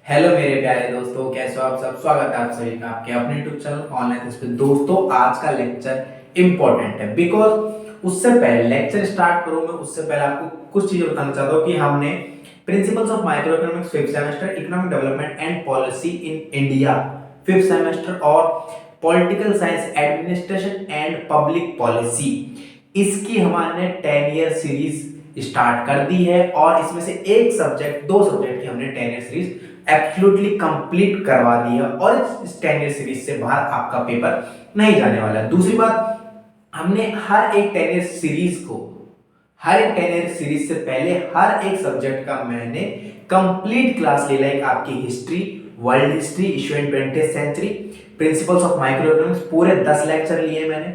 Hello मेरे प्यारे दोस्तों, कैसे हो आप सब। स्वागत है आप सभी का आपके अपने यूट्यूब चैनल ऑनलाइन इस पे। दोस्तों आज का लेक्चर इंपॉर्टेंट है बिकॉज उससे पहले लेक्चर स्टार्ट करूं मैं उससे पहले आपको कुछ चीजें बताना चाहता हूं कि हमने principles of micro economics fifth semester, economic development and policy in India fifth semester और political science administration and public policy, इसकी हमारे 10 ईयर सीरीज स्टार्ट कर दी है। और इसमें से एक सब्जेक्ट, दो सब्जेक्ट की हमने 10 ईयर सीरीज एब्सोल्युटली कंप्लीट करवा दी है और इस 10 ईयर सीरीज से बाहर आपका पेपर नहीं जाने वाला है। दूसरी बात, हमने हर एक 10 ईयर सीरीज को, हर एक 10 ईयर सीरीज से पहले हर एक सब्जेक्ट का मैंने कंप्लीट क्लास ले लाइक आपकी history, world history, issue in 20th century, principles of micro economics पूरे 10 लेक्चर लिए मैंने,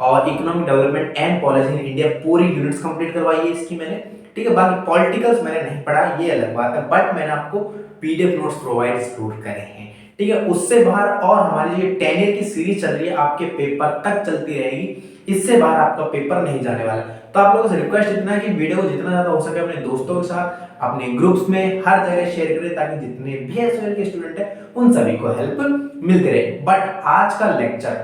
और economic development and policy in India पूरी यूनिट्स कंप्लीट करवाई है इसकी मैंने। ठीक है, बाकी पॉलिटिकल्स मैंने नहीं पढ़ा, ये अलग बात है, बट मैंने आपको पीडीएफ नोट्स प्रोवाइड जरूर करे हैं। ठीक है, उससे बाहर और हमारी जो 10 ईयर की सीरीज चल रही है आपके पेपर तक चलती रहेगी, इससे बाहर आपका पेपर नहीं जाने वाला। तो आप लोगों से रिक्वेस्ट इतना है कि वीडियो को जितना ज्यादा हो सके अपने दोस्तों के साथ, अपने ग्रुप्स में, हर जगह शेयर करें ताकि जितने भी एसवाईएल के स्टूडेंट हैं उन सभी को हेल्प मिलती रहे। बट आज का लेक्चर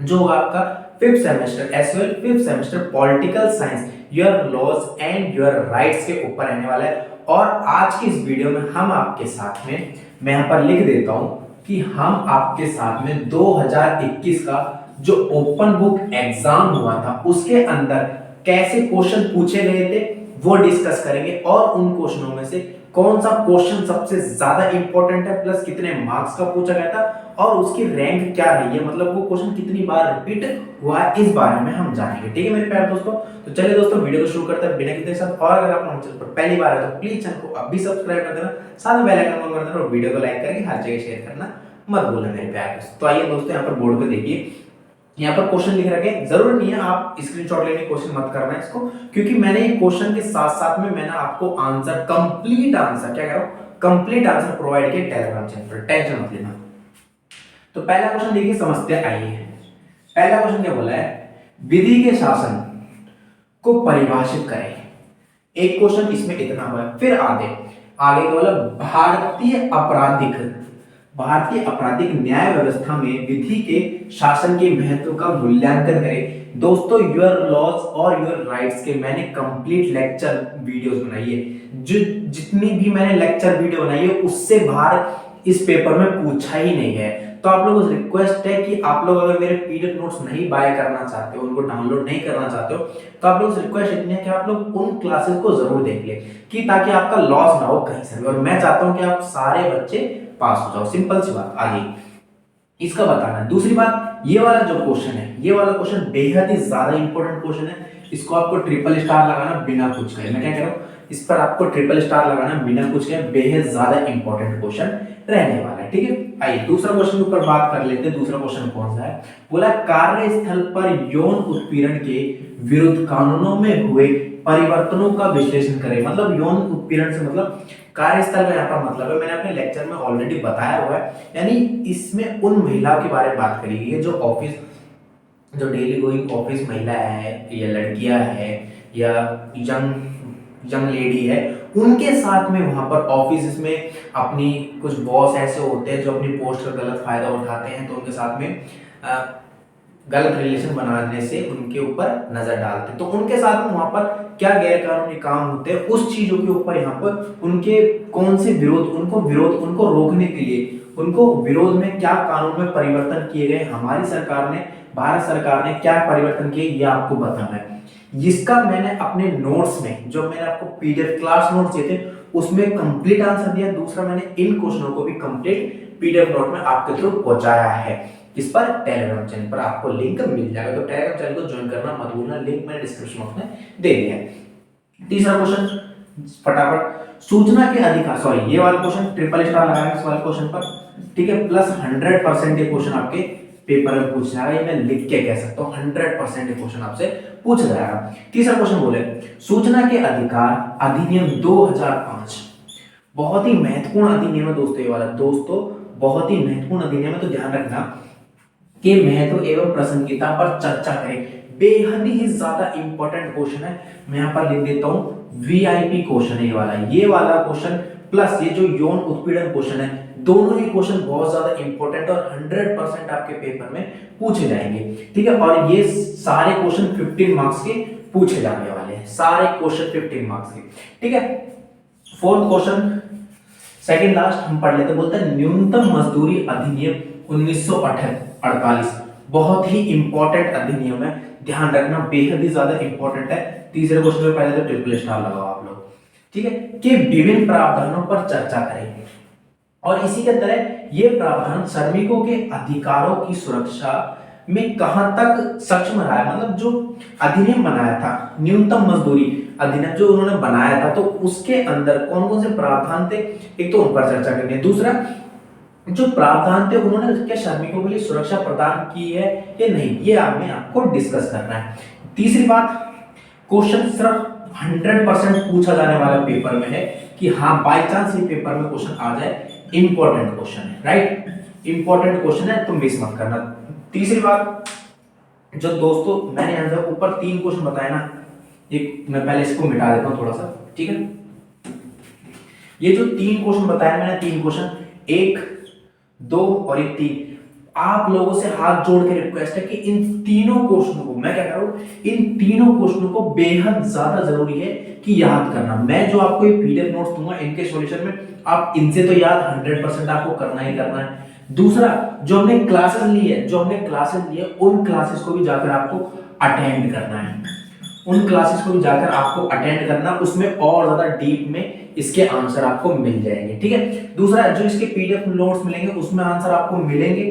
जो होगा आपका fifth semester SYL fifth semester political science, your laws and your rights के ऊपर रहने वाला है। और आज की इस वीडियो में हम आपके साथ में, मैं यहाँ पर लिख देता हूं कि हम आपके साथ में 2021 का जो ओपन बुक एग्जाम हुआ था उसके अंदर कैसे क्वेश्चन पूछे गए थे वो डिस्कस करेंगे, और उन क्वेश्चनों में से कौन सा क्वेश्चन सबसे ज्यादा इंपॉर्टेंट है, प्लस कितने मार्क्स का पूछा गया था और उसकी रैंक क्या रही है, मतलब वो क्वेश्चन कितनी बार रिपीट हुआ है, इस बारे में हम जानेंगे। ठीक है मेरे प्यारे दोस्तों, तो चलिए दोस्तों वीडियो को शुरू करते हैं बिना किसी साथ। और अगर आप हमारे चैनल पर पहली बार है तो प्लीज चैनल को अभी सब्सक्राइब कर देना, साथ में बेल आइकन ऑन कर देना और वीडियो को लाइक करके हर जगह शेयर करना मत भूलना मेरे प्यारे दोस्तों। तो आइए दोस्तों यहाँ पर बोर्ड पे देखिए, यहाँ पर क्वेश्चन लिख रखे हैं, जरूर नहीं है आप स्क्रीनशॉट लेने की कोशिश मत करना है इसको, क्योंकि मैंने ये क्वेश्चन के साथ साथ में मैंने आपको आंसर, कंप्लीट आंसर, क्या कह रहा हूं, कंप्लीट आंसर प्रोवाइड किया टेलीग्राम चैनल पर, टेंशन मत लेना। तो पहला क्वेश्चन देखिए, समझते आइए। पहला क्वेश्चन क्या बोला है, विधि के शासन को परिभाषित करें। एक क्वेश्चन इसमें इतना हुआ है, फिर आगे आगे क्या बोला, भारतीय आपराधिक न्याय व्यवस्था में विधि के शासन के महत्व का मूल्यांकन करें। दोस्तों योर लॉज और योर राइट्स के मैंने कंप्लीट लेक्चर वीडियोस बनाई है, जो जितनी भी मैंने लेक्चर वीडियो बनाई है उससे बाहर इस पेपर में पूछा ही नहीं है। तो आप लोगों से रिक्वेस्ट है कि आप लोग अगर मेरे पीडीएफ नोट्स नहीं बाय करना चाहते हो, उनको डाउनलोड नहीं करना चाहते हो, तो आप लोगों से रिक्वेस्ट इतनी है कि आप लोग उन क्लासेस को जरूर देख ले, कि ताकि आपका लॉस ना हो कहीं से भी, और मैं चाहता हूं कि आप सारे बच्चे पास हो जाओ। सिंपल सी बात, आगे इसका बताना है। दूसरी बात, ये वाला जो क्वेश्चन है, ये वाला क्वेश्चन बेहद ही ज्यादा इंपॉर्टेंट क्वेश्चन है, इसको आपको ट्रिपल स्टार लगाना बिना कुछ कहे। मैं क्या कह रहा हूं, इस पर आपको ट्रिपल स्टार लगाना बिना कुछ कहे, बेहद ज्यादा इंपॉर्टेंट क्वेश्चन रहने वाला है। ठीक है, आइए दूसरा क्वेश्चन के ऊपर बात कर लेते हैं। दूसरा क्वेश्चन कौन सा है, बोला कार्यस्थल पर यौन उत्पीड़न के विरुद्ध कानूनों में हुए परिवर्तनों का विश्लेषण करें। मतलब यौन उत्पीड़न से मतलब कार्यस्थल का यहाँ पर मतलब है, मैंने अपने लेक्चर में ऑलरेडी बताया हुआ है, यानी इसमें उन महिलाओं के बारे में बात करी गई है जो ऑफिस, जो डेली गोइंग ऑफिस महिला है या लड़कियां है या यंग लेडी है, उनके साथ में वहां पर ऑफिस में अपनी कुछ बॉस ऐसे होते हैं जो अपनी पोस्ट का गलत फायदा उठाते हैं, तो उनके साथ में गलत रिलेशन बनाने से उनके ऊपर नजर डालते हैं, तो उनके साथ में वहां पर क्या गैर कानूनी काम होते हैं उस चीजों के ऊपर यहाँ पर उनके कौन से विरोध, उनको रोकने के लिए, उनको विरोध में क्या कानून में परिवर्तन किए गए, हमारी सरकार ने, भारत सरकार ने क्या परिवर्तन किए, ये आपको बताना है। जिसका मैंने अपने नोट्स में, जो मैंने आपको पीडीएफ क्लास नोट्स दिए थे उसमें कंप्लीट आंसर दिया। दूसरा, मैंने इन क्वेश्चनों को भी कंप्लीट पीडीएफ नोट में आपके थ्रू पहुंचाया है। इस पर टेलीग्राम चैनल पर आपको लिंक मिल जाएगा, तो टेलीग्राम चैनल को ज्वाइन करना मत भूलना, लिंक मैंने डिस्क्रिप्शन बॉक्स में दे दिया है। तीसरा क्वेश्चन फटाफट, सूचना के अधिकार, सॉरी ये वाला क्वेश्चन ट्रिपल स्टार लगाएंगे इस वाले क्वेश्चन पर, ठीक है, प्लस 100% ये क्वेश्चन आपके पेपर में पूछ जाएगा, ये मैं लिख के कह सकता हूँ 100% ये क्वेश्चन आपसे पूछ जाएगा। तीसरा क्वेश्चन बोले, सूचना के अधिकार अधिनियम 2005, बहुत ही महत्वपूर्ण अधिनियम है दोस्तों ये वाला, दोस्तों बहुत ही महत्वपूर्ण अधिनियम है, तो ध्यान रखना के महत्व एवं प्रासंगिकता पर चर्चा करें। बेहद ही ज्यादा इंपॉर्टेंट क्वेश्चन है, मैं यहाँ पर लिख देता हूँ वीआईपी क्वेश्चन है ये वाला क्वेश्चन प्लस ये जो यौन उत्पीड़न क्वेश्चन है, दोनों ही क्वेश्चन बहुत ज्यादा इंपॉर्टेंट और 100% आपके पेपर में पूछे जाएंगे। ठीक है, और ये सारे क्वेश्चन 15 मार्क्स के पूछे जाने वाले हैं, सारे क्वेश्चन 15 मार्क्स के। ठीक है, फोर्थ क्वेश्चन, सेकंड लास्ट हम पढ़ लेते, बोलते हैं न्यूनतम मजदूरी अधिनियम 1948, बहुत ही इंपॉर्टेंट अधिनियम है, ध्यान रखना, बेहद ही ज्यादा इंपॉर्टेंट है। तीसरे क्वेश्चन में पहले तो ट्रिपल स्टार लगाओ आप लोग। ठीक है, कि विभिन्न प्रावधानों पर चर्चा करेंगे और इसी के तरह ये प्रावधान श्रमिकों के अधिकारों की सुरक्षा में कहां तक सक्षम रहा है, मतलब जो अधिनियम बनाया था न्यूनतम मजदूरी अधिनियम जो उन्होंने बनाया था, तो उसके अंदर कौन कौन से प्रावधान थे, एक तो उन पर चर्चा करनी है, दूसरा जो प्रावधान थे उन्होंने क्या श्रमिकों के लिए सुरक्षा प्रदान की है या नहीं, ये हमें आपको डिस्कस करना है। तीसरी बात, क्वेश्चन सिर्फ 100% पूछा जाने वाला पेपर में है कि हाँ बाय चांस ये पेपर में क्वेश्चन आ जाए, इंपॉर्टेंट क्वेश्चन है, राइट, इंपॉर्टेंट क्वेश्चन है, तो मिस मत करना। तीसरी बात, जो दोस्तों मैंने यहाँ से ऊपर 3 क्वेश्चन बताए ना, एक मैं पहले इसको मिटा देता हूँ थोड़ा सा। ठीक है, ये जो 3 क्वेश्चन बताए मैंने, 3 क्वेश्चन, 1, 2 और 3, आप लोगों से हाथ जोड़ के रिक्वेस्ट है कि इन तीनों क्वेश्चनों को मैं क्या करूं, इन तीनों क्वेश्चनों को बेहद ज्यादा जरूरी है कि याद करना। मैं जो आपको ये पीडीएफ नोट्स दूंगा इनके सॉल्यूशन में, आप इनसे तो याद 100% आपको करना ही करना है। दूसरा, जो हमने क्लासेस ली है, उन क्लासेस को भी जाकर आपको अटेंड करना है, उन क्लासेस को भी जाकर आपको अटेंड करना, उसमें और ज्यादा डीप में इसके आंसर आपको मिल जाएंगे। ठीक है, दूसरा, जो इसके पीडीएफ नोट्स मिलेंगे उसमें आंसर आपको मिलेंगे,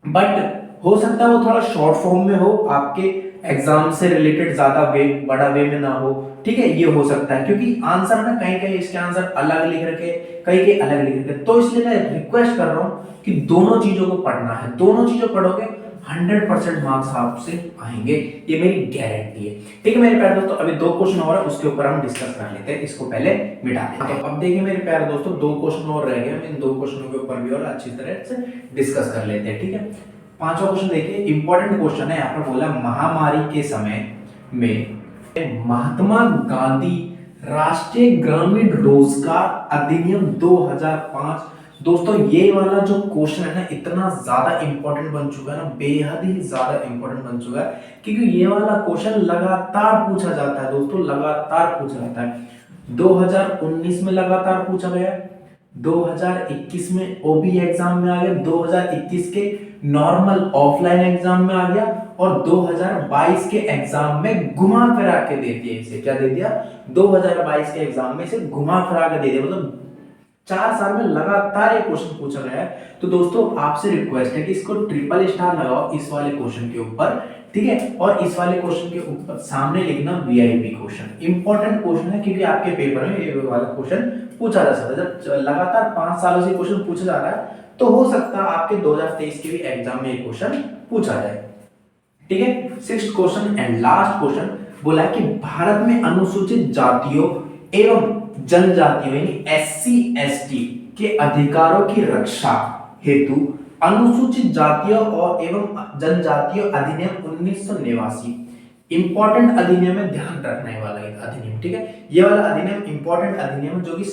बट हो सकता है वो थोड़ा शॉर्ट फॉर्म में हो, आपके एग्जाम से रिलेटेड ज्यादा बड़ा वे में ना हो। ठीक है, ये हो सकता है क्योंकि आंसर ना कहीं कहीं इसके आंसर अलग लिख रखे, कहीं कहीं अलग लिख रखे, तो इसलिए मैं रिक्वेस्ट कर रहा हूं कि दोनों चीजों को पढ़ना है, दोनों चीजों पढ़ोगे 100% मार्क्स आपसे आएंगे, ये मेरी गारंटी है। ठीक है मेरे प्यारे दोस्तों, अभी 2 क्वेश्चन और है, उसके ऊपर हम डिस्कस कर लेते हैं, इसको पहले मिटा लेते हैं। अब देखिए मेरे प्यारे दोस्तों, 2 क्वेश्चन और रह गए, हम इन 2 क्वेश्चनों के ऊपर भी और अच्छी तरह से डिस्कस कर लेते हैं। ठीक है, 5वां क्वेश्चन देखिए, इंपॉर्टेंट क्वेश्चन है, यहाँ पर बोला महामारी के समय में महात्मा गांधी राष्ट्रीय ग्रामीण रोजगार अधिनियम 2005, दोस्तों ये वाला जो क्वेश्चन है ना, इतना ज्यादा इंपॉर्टेंट बन चुका है ना, बेहद ही ज्यादा इंपॉर्टेंट बन चुका है, क्योंकि ये वाला क्वेश्चन लगातार पूछा जाता है दोस्तों, लगातार पूछा जाता है। 2019 में लगातार पूछा गया, 2021 में ओबी एग्जाम में आ गया, 2021 के नॉर्मल ऑफलाइन एग्जाम में आ गया, और 2022 के एग्जाम में घुमा फिरा के दे दिया, इसे क्या दे दिया, 2022 के एग्जाम में इसे घुमा फिरा के दे दिया, मतलब 4 साल में लगातार ये क्वेश्चन पूछा गया है। तो दोस्तों आपसे रिक्वेस्ट है कि इसको ट्रिपल स्टार लगाओ इस वाले क्वेश्चन के ऊपर। ठीक है, और इस वाले क्वेश्चन के ऊपर सामने लिखना वीआईपी क्वेश्चन, इंपॉर्टेंट क्वेश्चन है, क्योंकि आपके पेपर में ये वाला क्वेश्चन पूछा जा सकता है। जब लगातार 5 सालों से क्वेश्चन पूछा जा रहा है, तो हो सकता है आपके 2023 के भी एग्जाम में ये क्वेश्चन पूछा जाए। ठीक है, 6th question and last question बोला कि भारत में अनुसूचित जातियों एवं जनजातियों यानी एससी एसटी के अधिकारों की रक्षा हेतु अनुसूचित जातियों और एवं जनजातियों अधिनियम 1989, इंपॉर्टेंट अधिनियम है, ध्यान रखने वाला एक अधिनियम। ठीक है, ये वाला अधिनियम इंपॉर्टेंट अधिनियम जो कि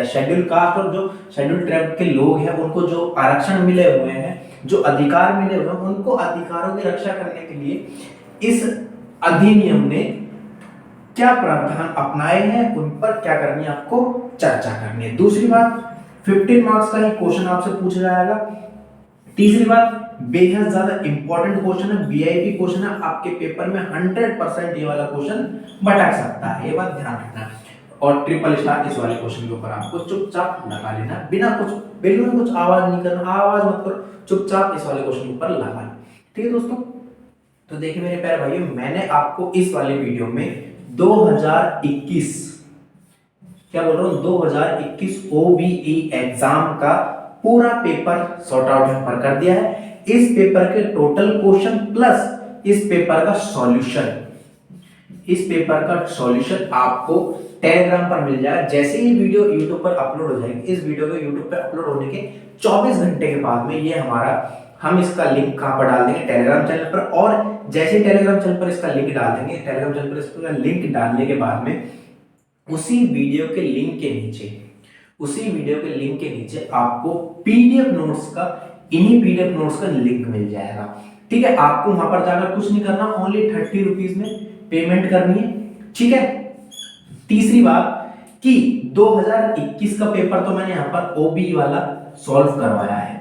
शेड्यूल कास्ट और जो शेड्यूल ट्राइब के लोग हैं उनको जो आरक्षण मिले हुए हैं, जो अधिकार मिले हुए हैं, उनको अधिकारों की रक्षा करने के लिए इस अधिनियम ने क्या प्रावधान अपनाए हैं, उन पर क्या करनी है, आपको चर्चा करनी है। दूसरी बात, 15 मार्क्स का ही क्वेश्चन आपसे पूछा जाएगा। तीसरी बात, बेहद ज्यादा इंपॉर्टेंट क्वेश्चन है, वीआईपी क्वेश्चन है, आपके पेपर में 100% ये वाला क्वेश्चन भटक सकता है, ये बात ध्यान रखना। और ट्रिपल स्टार इस वाले क्वेश्चन के ऊपर आपको चुपचाप लगा लेना, बिना कुछ बिल्कुल कुछ आवाज नहीं करना, आवाज मत करो, चुपचाप इस वाले क्वेश्चन के ऊपर लगा लो। ठीक है दोस्तों, तो देखिए मेरे प्यारे भाइयों, मैंने आपको इस वाले वीडियो में 2021 क्या बोल रहा हूं, 2021 ओबीई एग्जाम का पूरा पेपर सॉर्ट आउट यहां पर कर दिया है। इस पेपर के टोटल क्वेश्चन प्लस इस पेपर का सॉल्यूशन, इस पेपर का सॉल्यूशन आपको टेलीग्राम पर मिल जाएगा। जैसे ही वीडियो यूट्यूब पर अपलोड हो जाएगी, इस वीडियो के यूट्यूब पर अपलोड होने के 24 घंटे के बाद में ये हम इसका लिंक कहां पर डाल देंगे, टेलीग्राम चैनल पर, और जैसे टेलीग्राम चैनल पर इसका लिंक डाल देंगे, टेलीग्राम चैनल पर इसका लिंक डालने के बाद में उसी वीडियो के लिंक के नीचे उसी वीडियो के लिंक के नीचे आपको पीडीएफ नोट्स का, इन्हीं पीडीएफ नोट्स का लिंक मिल जाएगा। ठीक है, आपको वहां पर जाकर कुछ नहीं करना, ओनली 30 रुपीज में पेमेंट करनी है। ठीक है, तीसरी बात कि 2021 का पेपर तो मैंने यहाँ पर ओबीई वाला सॉल्व करवाया है।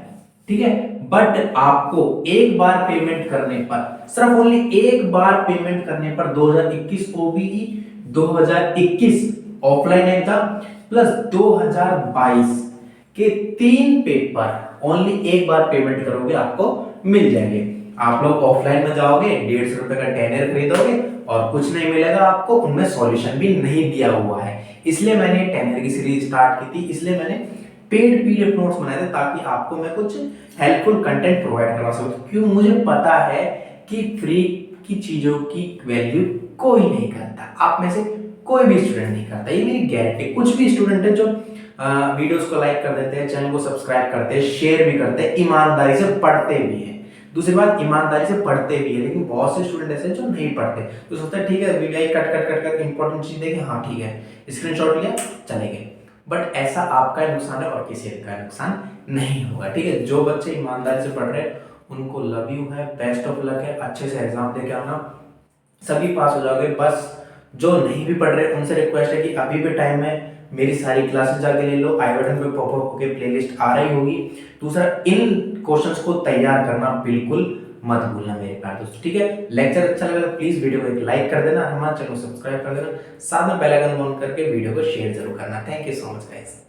ठीक है, बट आपको एक बार पेमेंट करने पर, सिर्फ ओनली एक बार पेमेंट करने पर 2021 ओबीई, 2021 ऑफलाइन एग्जाम प्लस 2022 के 3 पेपर ओनली एक बार पेमेंट करोगे आपको मिल जाएंगे। आप लोग ऑफलाइन में जाओगे, 150 रुपए का टेनर खरीदोगे और कुछ नहीं मिलेगा आपको, उनमें सॉल्यूशन भी नहीं दिया हुआ है। इसलिए मैंने टेनर की सीरीज स्टार्ट की थी, इसलिए मैंने पेड पीडीएफ नोट्स बनाए थे ताकि आपको मैं कुछ हेल्पफुल कंटेंट प्रोवाइड करवा सकूं। क्यों, मुझे पता है कि फ्री की चीजों की वैल्यू कोई नहीं करता, आप में से कोई भी स्टूडेंट नहीं करता, ये मेरी गारंटी। कुछ भी स्टूडेंट है जो वीडियोस को लाइक कर देते हैं, चैनल को सब्सक्राइब करते हैं, शेयर भी करते हैं, ईमानदारी से पढ़ते भी हैं। दूसरी बात, ईमानदारी से पढ़ते भी है, लेकिन बहुत से स्टूडेंट ऐसे जो नहीं पढ़ते, तो सोचते हैं ठीक है वीडियो कट कट कट कर इंपॉर्टेंट चीज देखें, हाँ ठीक है स्क्रीनशॉट लिया चले गए। बट ऐसा आपका नुकसान है और किसी का नुकसान नहीं होगा। ठीक है, जो बच्चे ईमानदारी से पढ़ रहे हैं उनको लव यू है, बेस्ट ऑफ लक है, अच्छे से एग्जाम देके आना, सभी पास हो जाओगे। बस जो नहीं भी पढ़ रहे उनसे रिक्वेस्ट है कि अभी भी टाइम है, मेरी सारी क्लासेस जाके ले लो, आई बटन पे पॉपअप होके प्लेलिस्ट आ रही होगी। दूसरा, इन क्वेश्चंस को तैयार करना बिल्कुल मत भूलना मेरे प्यारे दोस्तों। ठीक है, लेक्चर अच्छा लगा तो प्लीज वीडियो को एक लाइक कर देना, हमारे चैनल को सब्सक्राइब कर देना, साथ में बेल आइकन ऑन करके वीडियो को शेयर जरूर करना। Thank you so much guys.